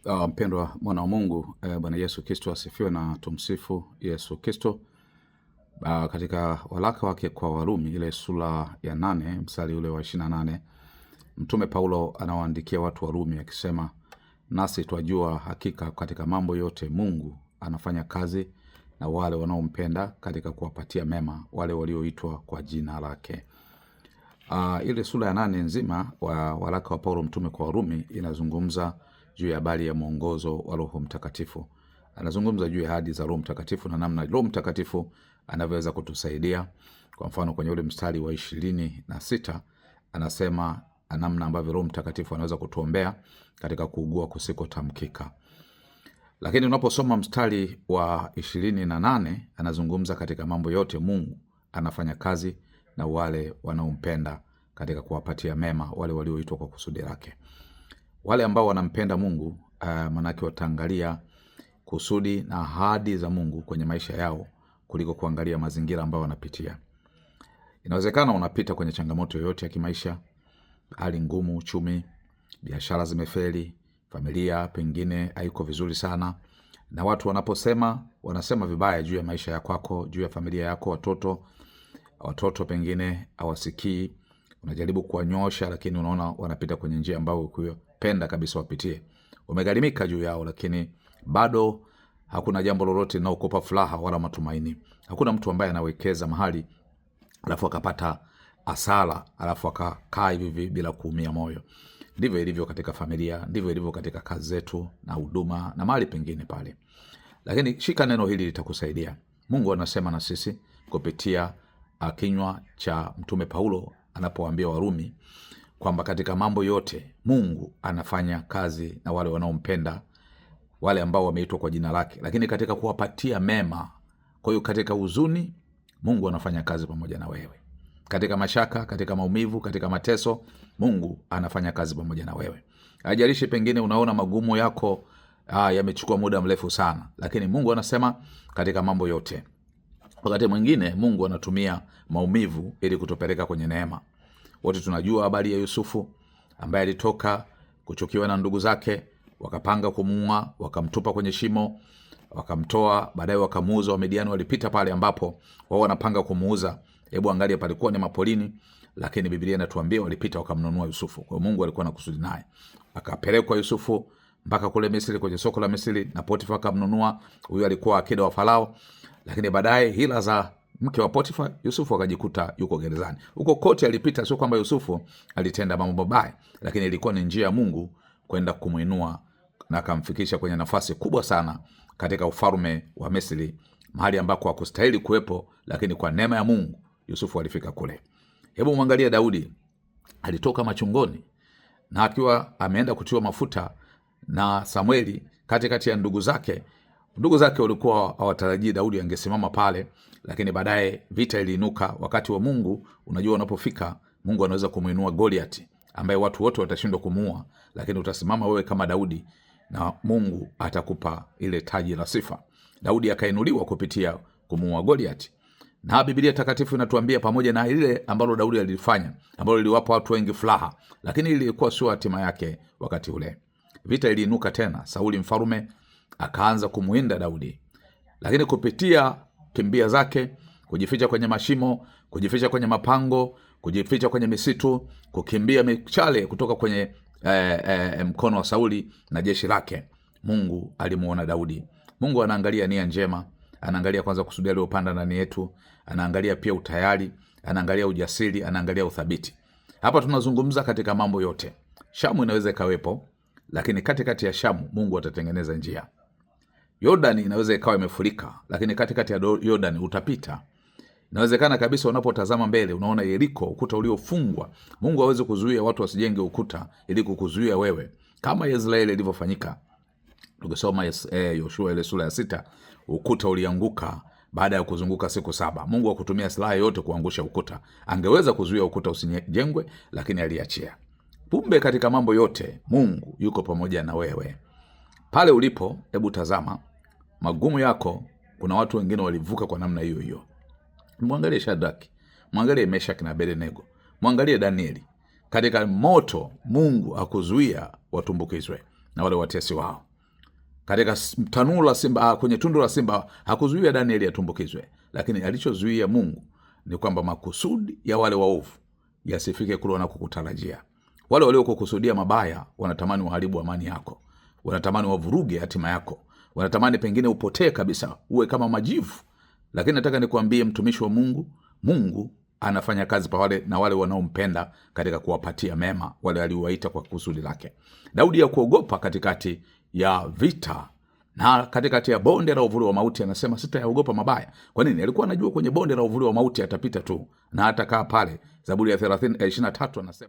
Mpendwa mwana wa Mungu, Bwana Yesu Kristo asifiwe na tumsifu Yesu Kristo. Katika waraka wake kwa Warumi ile sura ya 8 mstari ule wa 28, Mtume Paulo anawaandikia watu wa Rumi akisema, nasi twajua hakika katika mambo yote Mungu anafanya kazi na wale wanaompenda katika kuwapatia mema wale walioitwa kwa jina lake. Ile sura ya 8 nzima wa waraka wa Paulo mtume kwa Warumi inazungumza juu ya habari ya mwongozo wa Roho Mtakatifu. Anazungumza juu ya ahadi za Roho Mtakatifu na namna Roho Mtakatifu anavyoweza kutusaidia. Kwa mfano kwenye ule mstari wa 26 anasema namna ambavyo Roho Mtakatifu anaweza kutuombea katika kuugua kusikotamkika. Lakini unaposoma mstari wa 28 anazungumza katika mambo yote Mungu anafanya kazi na wale wanaompenda katika kuwapatia mema wale walioitwa kwa kusudi lake. Wale ambao wanampenda Mungu manake wataangalia kusudi na ahadi za Mungu kwenye maisha yao kuliko kuangalia mazingira ambayo wanapitia. Inawezekana unapita kwenye changamoto yoyote ya kimaisha, hali ngumu, uchumi, biashara zimefeli, familia pengine haiko vizuri sana, na watu wanasema vibaya juu ya maisha ya kwako, juu ya familia yako, watoto pengine hawasikii, unajaribu kuwanyosha lakini unaona wanapita kwenye njia ambayo ukipenda kabisa wapitie. Umegharimika juu yao lakini bado hakuna jambo lolote linalokupa furaha wala matumaini. Hakuna mtu ambaye anawekeza mahali alafu akapata hasara alafu akakaa hivi bila kuumia moyo. Ndivyo ilivyo katika familia, ndivyo ilivyo katika kazi zetu na huduma na mahali pengine pale. Lakini shika neno hili litakusaidia. Mungu anasema na sisi kupitia kinywa cha mtume Paulo anapowaambia Warumi kwamba katika mambo yote Mungu anafanya kazi na wale wanaompenda, wale ambao wameitwa kwa jina lake, lakini katika kuwapatia mema. Kwa hiyo katika huzuni Mungu anafanya kazi pamoja na wewe. Katika mashaka, katika maumivu, katika mateso, Mungu anafanya kazi pamoja na wewe. Haijalishi pengine unaona magumu yako yamechukua muda mrefu sana, lakini Mungu anasema katika mambo yote. Wakati mwingine Mungu anatumia maumivu ili kutupeleka kwenye neema. Wote tunajua habari ya Yusufu ambaye alitoka kuchukiwa na ndugu zake, wakapanga kumuua, wakamtupa kwenye shimo, wakamtoa, baadaye wakamuuza. Wamidiani walipita pale ambapo wao wanapanga kumuuza. Hebu angalia, palikuwa ni mapolini, lakini Biblia inatuambia walipita wakamnunua Yusufu. Kwa Mungu alikuwa na kusudi naye. Akapelekwa Yusufu mpaka kule Misri, kwenye soko la Misri, na Potifa akamnunua. Huyu alikuwa akida wa Farao, lakini baadaye hila za mke wa Potifa, Yusufu akajikuta yuko gerezani. Huko kote alipita, sio kwamba Yusufu alitenda mambo mabaya, lakini ilikuwa ni njia ya Mungu kwenda kumuinua na akamfikisha kwenye nafasi kubwa sana katika ufalme wa Misri, mahali ambako hakustahili kuwepo, lakini kwa neema ya Mungu Yusufu alifika kule. Hebu mwangalie Daudi, alitoka machungoni na akiwa ameenda kutiwa mafuta na Samueli katikati ya ndugu zake. Ndugu zake walikuwa hawatarajii Daudi angesimama pale, lakini baadaye vita iliinuka. Wakati wa Mungu, unajua unapofika, Mungu anaweza kumuinua Goliath ambaye watu wote watashindwa kumuua, lakini utasimama wewe kama Daudi na Mungu atakupa ile taji la sifa. Daudi akainuliwa kupitia kumuua Goliath. Na Biblia takatifu inatuambia pamoja na ile ambalo Daudi alifanya, ambalo liliwapa watu wengi furaha, lakini ilikuwa sio hatima yake. Wakati ule vita iliinuka tena, Sauli mfalme akaanza kumuinda Daudi, lakini kupitia kimbia zake, kujificha kwenye mashimo, kujificha kwenye mapango, kujificha kwenye misitu, kukimbia michale kutoka kwenye mkono wa Sauli na jeshi lake, Mungu alimuona Daudi. Mungu anaangalia nia njema, anaangalia kwanza kusudi aliyopanda ndani yetu, anaangalia pia utayari, anaangalia ujasiri, anaangalia uthabiti. Hapa tunazungumza katika mambo yote. Shamu inaweza ikawepo, lakini katikati ya Shamu Mungu atatengeneza njia. Yordani inaweza ikawa imefurika, lakini katikati ya Yordani utapita. Inawezekana kabisa unapotazama mbele unaona Yeriko, ukuta uliofungwa. Mungu hawezi kuzuia watu wasijenge ukuta ili kukuzuia wewe, kama Israeli ilivyofanyika. Tukisoma Yoshua ile sura ya 6, ukuta ulianguka baada ya kuzunguka siku 7. Mungu hakutumia silaha yote kuangusha ukuta. Angeweza kuzuia ukuta usijengwe, lakini aliachia. Kumbe katika mambo yote Mungu yuko pamoja na wewe. Pale ulipo, hebu tazama magumu yako. Kuna watu wengine walivuka kwa namna hiyo hiyo. Mwangalie Shadraki, mwangalie Meshaki na Abednego, mwangalie Danieli. Katika moto Mungu hakuzuia watumbukizwe na wale watesi wao. katika tanuru la simba, kwenye tundu la simba hakuzuia Danieli atumbukizwe, lakini alichozuia Mungu ni kwamba makusudi ya wale waovu yasifike kule wanakokutarajia. Wale waliokukusudia mabaya wanatamani uharibu amani yako, wanatamani wavuruge hatima yako, wanatamani pengine upotee kabisa, uwe kama majivu. Lakini nataka nikuambie mtumishi wa Mungu, Mungu anafanya kazi na wale wanaompenda katika kuwapatia mema wale aliowaita kwa kusudi lake. Daudi ya kuogopa katikati ya vita na katikati ya bonde la uvuli wa mauti anasema sitayaogopa mabaya. Kwa nini? Alikuwa anajua kwenye bonde la uvuli wa mauti atapita tu na atakaa pale. Zaburi ya 23 anasema